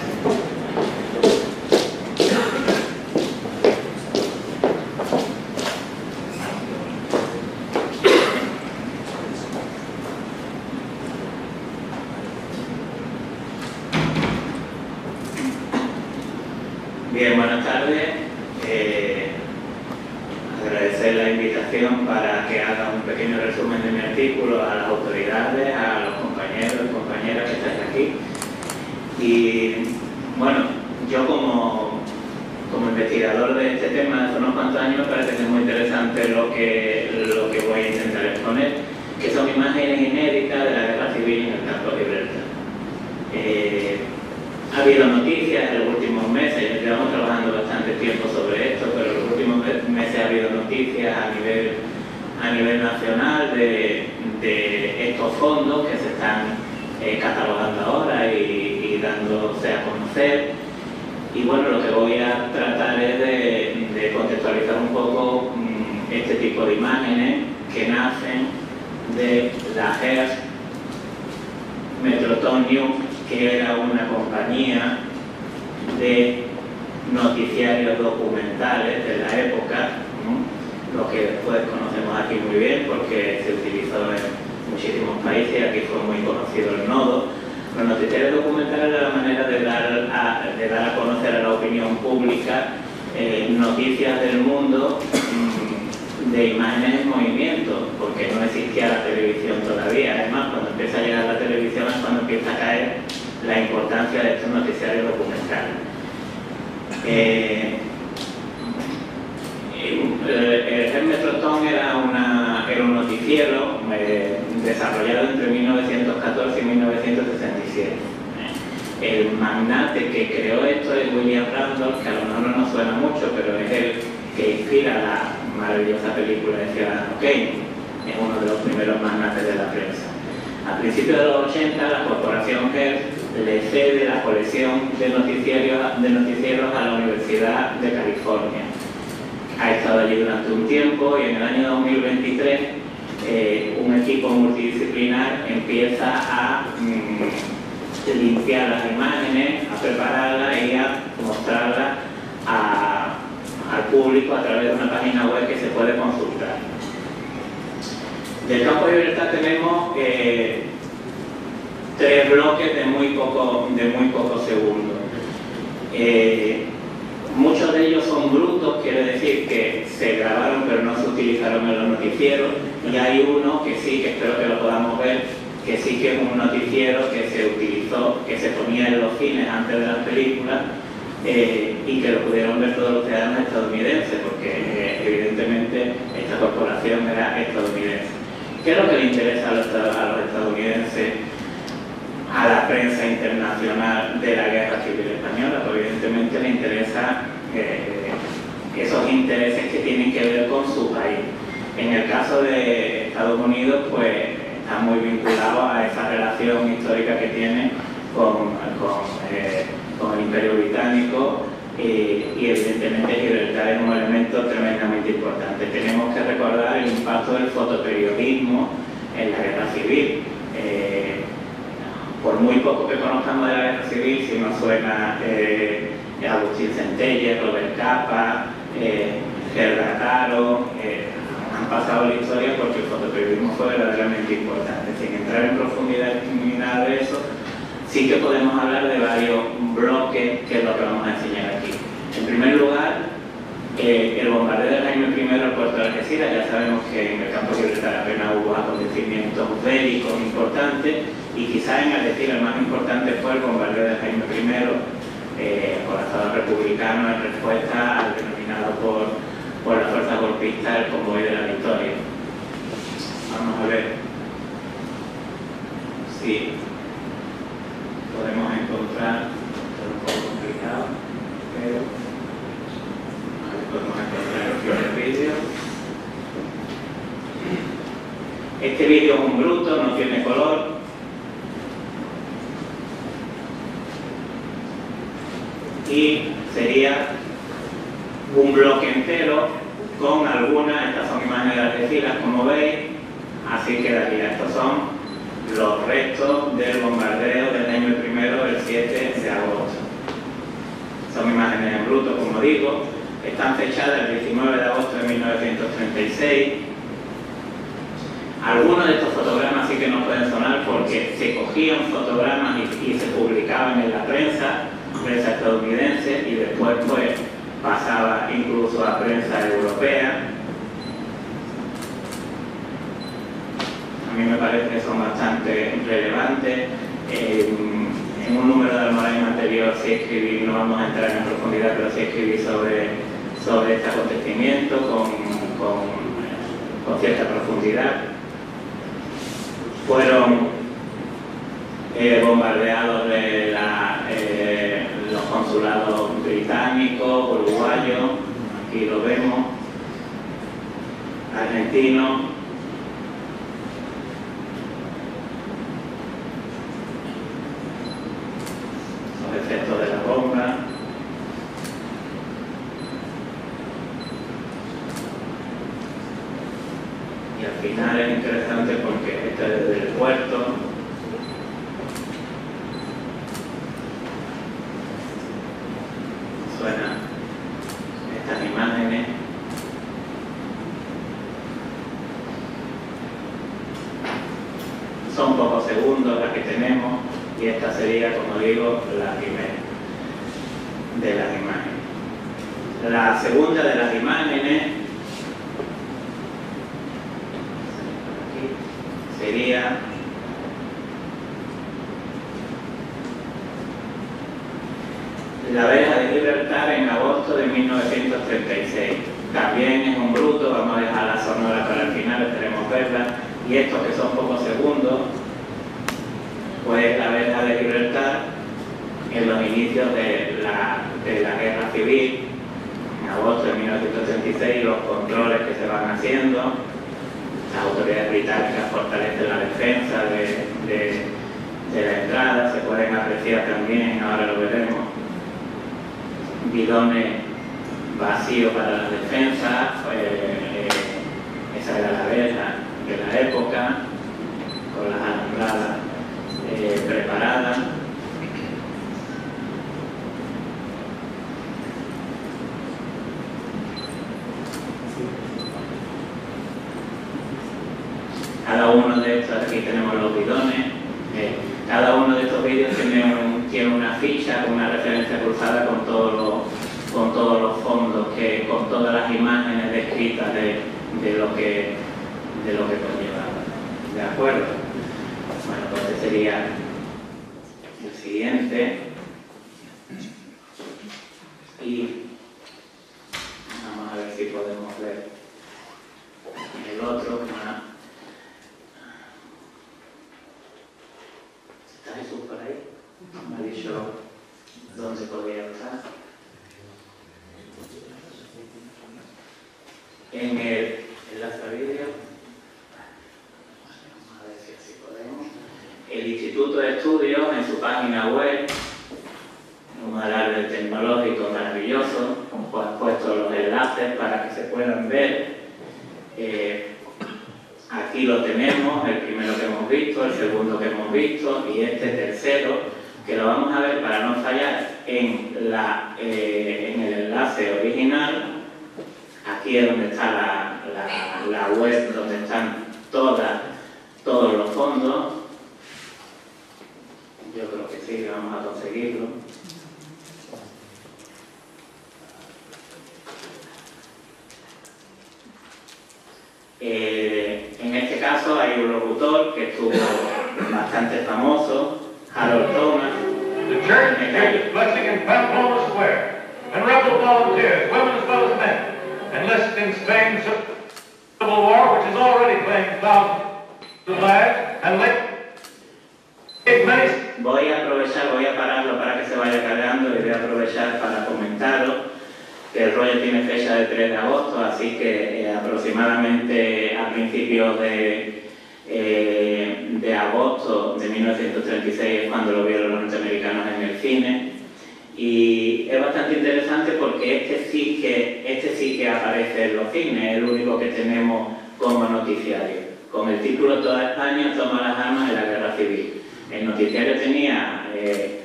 Bien, buenas tardes. Agradecer la invitación para que haga un pequeño resumen de mi artículo a las autoridades, a los compañeros y compañeras que estáis aquí. Y bueno, yo como investigador de este tema hace unos cuantos años me parece que es muy interesante lo que voy a intentar exponer, que son imágenes inéditas de la guerra civil en el campo de Gibraltar. Ha habido noticias en los últimos meses, llevamos trabajando bastante tiempo sobre esto, pero en los últimos meses ha habido noticias a nivel nacional de estos fondos que se están catalogando ahora y dándose a conocer. Y bueno, lo que voy a tratar es de contextualizar un poco este tipo de imágenes que nacen de la Hearst Metroton News, que era una compañía de noticiarios documentales de la época, lo que después conocemos aquí muy bien porque se utilizó en muchísimos países y aquí fue muy conocido el nodo. Los noticiarios documentales era la manera de dar a conocer a la opinión pública noticias del mundo de imágenes en movimiento, porque no existía la televisión todavía. Además, cuando empieza a llegar la televisión es cuando empieza a caer la importancia de estos noticiarios documentales. El Metroton era un noticiero desarrollado entre 1914 y 1967. El magnate que creó esto es William Randolph, que a lo mejor no nos suena mucho, pero es el que inspira la maravillosa película de Ciudadano Kane. Es uno de los primeros magnates de la prensa. A principios de los 80, la corporación Hearst le cede la colección de noticieros a la Universidad de California. Ha estado allí durante un tiempo y en el año 2023 un equipo multidisciplinar empieza a limpiar las imágenes, a prepararlas y a mostrarlas al público a través de una página web que se puede consultar. Del campo de libertad tenemos tres bloques de muy pocos segundos. Muchos de ellos son brutos, quiere decir que se grabaron pero no se utilizaron en los noticieros, y hay uno que sí, que espero que lo podamos ver, que sí que es un noticiero que se utilizó, que se ponía en los cines antes de las películas y que lo pudieron ver todos los ciudadanos estadounidenses, porque evidentemente esta corporación era estadounidense. ¿Qué es lo que le interesa a los estadounidenses a la prensa internacional de la Guerra Civil Española? Pues evidentemente le interesa esos intereses que tienen que ver con su país. En el caso de Estados Unidos, pues está muy vinculado a esa relación histórica que tiene con el Imperio Británico y evidentemente Gibraltar es un elemento tremendamente importante. Tenemos que recordar el impacto del fotoperiodismo en la Guerra Civil. Por muy poco que conozcamos de la Guerra Civil, si nos suena Agustín Centelles, Robert Capa, Gerda Caro, han pasado la historia porque el fotoperiodismo fue verdaderamente importante. Sin entrar en profundidad ni nada de eso, sí que podemos hablar de varios bloques, que es lo que vamos a enseñar aquí. En primer lugar, el bombardeo de Jaime I al puerto de Algeciras. Ya sabemos que en el campo de Gibraltar apenas hubo acontecimientos bélicos importantes, y quizás en Algeciras el más importante fue el bombardeo de Jaime I acorazado republicano en respuesta al denominado por la fuerza golpista el convoy de la victoria. Vamos a ver si podemos encontrar, esto es un poco complicado, pero podemos encontrar el vídeo. Este vídeo es un bruto, no tiene color. Y sería un bloque entero con algunas, estas son imágenes de Algeciras, como veis, así quedaría. Estos son los restos del bombardeo son imágenes en bruto, como digo, están fechadas el 19 de agosto de 1936. Algunos de estos fotogramas sí que nos pueden sonar porque se cogían fotogramas y se publicaban en la prensa estadounidense, y después pues pasaba incluso a prensa europea. A mí me parece que son bastante relevantes. En un número de Almoraima anterior sí escribí, no vamos a entrar en profundidad, pero sí escribí sobre este acontecimiento con cierta profundidad. Fueron bombardeados los consulados británicos, uruguayos, aquí lo vemos, argentinos. Los efectos de la bomba. Y al final es interesante porque este es desde el puerto. Suenan estas imágenes. Son pocos segundos las que tenemos, y esta sería, como digo, la primera de las imágenes. La segunda de las imágenes sería la verja de Gibraltar en agosto de 1936. También es un bruto, vamos a dejar la sonora para el final, esperemos verla. Y estos que son pocos segundos, pues la verja de Gibraltar en los inicios de la guerra civil, en agosto de 1936, los controles que se van haciendo, las autoridades británicas fortalecen la defensa de la entrada, se pueden apreciar también, ahora lo veremos, bidones vacíos para la defensa, esa era la verja de la época, con las alambradas preparadas. Cada uno de estos, aquí tenemos los bidones, cada uno de estos vídeos tiene una ficha, una referencia cruzada con todos los fondos, con todas las imágenes descritas de lo que conllevaba. ¿De acuerdo? Bueno, pues este sería el siguiente. Y vamos a ver si podemos ver el otro. ¿Está Jesús por ahí? Me ha dicho dónde podría estar. En el enlace a vídeo. Vamos a ver si así podemos. El Instituto de Estudios, en su página web, un alarde tecnológico maravilloso, pues ha puesto los enlaces para que se puedan ver. Aquí lo tenemos, el primero que hemos visto, el segundo que hemos visto y este tercero, que lo vamos a ver para no fallar en el enlace original. Aquí es donde está la web, donde están todos los fondos. Yo creo que sí, vamos a conseguirlo. En este caso hay un locutor que estuvo bastante famoso, Harold Thomas. The church gives blessing in Pamplona Square, and rebel volunteers, women as well as men, enlisted in Spain's Civil War, which is already claimed thousands of lives, and Voy a pararlo para que se vaya cargando y voy a aprovechar para comentaros que el rollo tiene fecha de 3 de agosto, así que aproximadamente a principios de agosto de 1936 es cuando lo vieron los norteamericanos en el cine. Y es bastante interesante porque este sí que aparece en los cines, es el único que tenemos como noticiario, con el título "Toda España toma las armas en la guerra civil". El noticiario tenía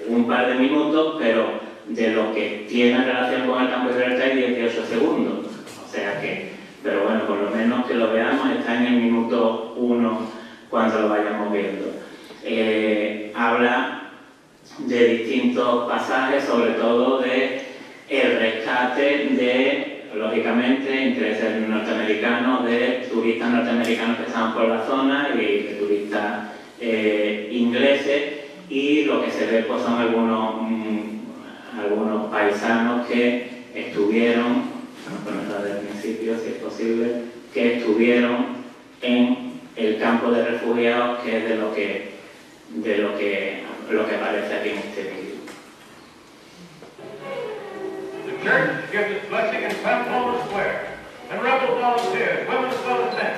un par de minutos, pero de lo que tiene relación con el campo de Gibraltar y 18 segundos. O sea que, pero bueno, por lo menos que lo veamos, está en el minuto 1 cuando lo vayamos viendo. Habla de distintos pasajes, sobre todo de el rescate de, lógicamente, intereses norteamericanos, de turistas norteamericanos que estaban por la zona y de turistas ingleses, y lo que se ve pues son algunos paisanos que estuvieron, vamos a ver al principio si es posible, que estuvieron en el campo de refugiados, que es de lo que aparece aquí en este vídeo. The church gives its blessing in Pamplona Square, and rebel volunteers, women as well as men,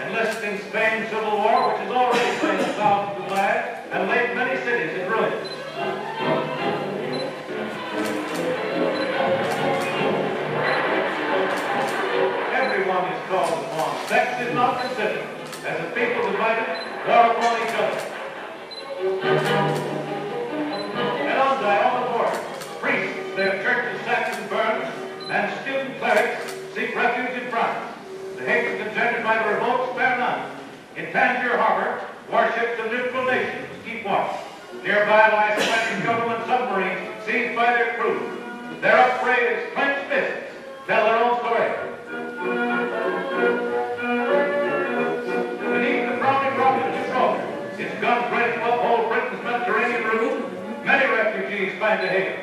enlisted in Spain's civil war, which has already claimed thousands of lives and laid many cities in ruins. Everyone is called upon. Sex is not considered. As a people divided, war upon each other. And on the border, priests, their churches sacked and burned, and student clerics seek refuge in France. The hatred engendered by the revolt spare none. In Tangier Harbor, warships of neutral nations keep watch. Nearby lie Spanish government submarines seized by their crews. Their upbraided clenched fists tell their own story. Beneath the frowning rock of Gibraltar, its guns ready to uphold Britain's Mediterranean route, many refugees find a haven.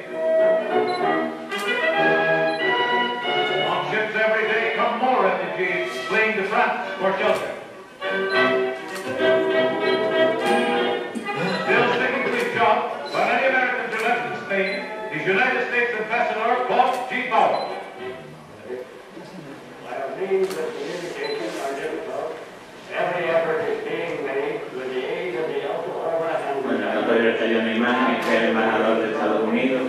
On ships every day come more refugees fleeing to France for shelter. Still sticking to his job, while many Americans are left in Spain, his United States Ambassador, Bob G. Bauer. While means of communication are difficult, every effort is being made with the aid of the Oklahoma and Bueno, acá podría estar una imagen, este es el embajador de Estados Unidos.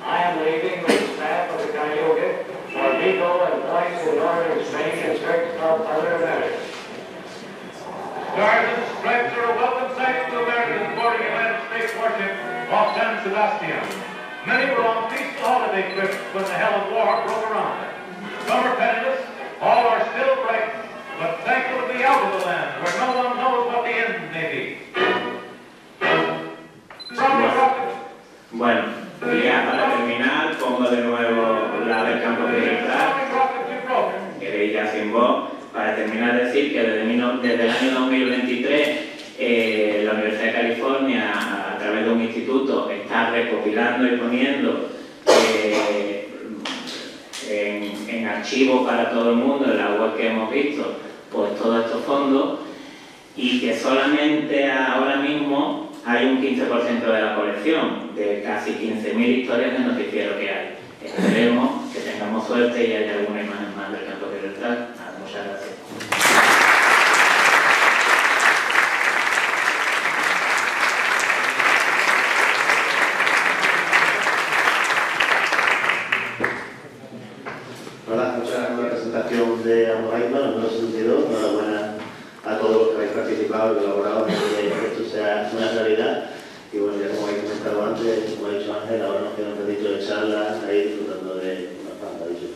I am leaving with the staff of the Cayuga for depot and points in northern Spain and search of other Americans. Stars and Stripes are a welcome sight to Americans boarding a United States warship off San Sebastian. Many were on peaceful holiday trips when the hell of war broke around them. Some are penniless, all are still bright, but thankful to be out of the land where no one knows what the end may be. Bueno, ya para terminar, pongo de nuevo la del campo de Gibraltar, que veis ya sin voz, para terminar decir que desde el año 2023 la Universidad de California, a través de un instituto, está recopilando y poniendo en archivo para todo el mundo, en la web que hemos visto, pues todos estos fondos, y que solamente ahora mismo hay un 15% de la colección, de casi 15.000 historias de noticiero que hay. Esperemos que tengamos suerte y haya alguna imagen más del campo de Gibraltar. Muchas gracias. Hola, muchas gracias por la presentación de Amoraima, en el sentido. Enhorabuena a todos los que habéis participado y colaborado en que esto sea una realidad. Y bueno, ya como habéis comentado antes, como ha dicho Ángel, ahora nos queda un ratito de charla ahí disfrutando de unas pantallas.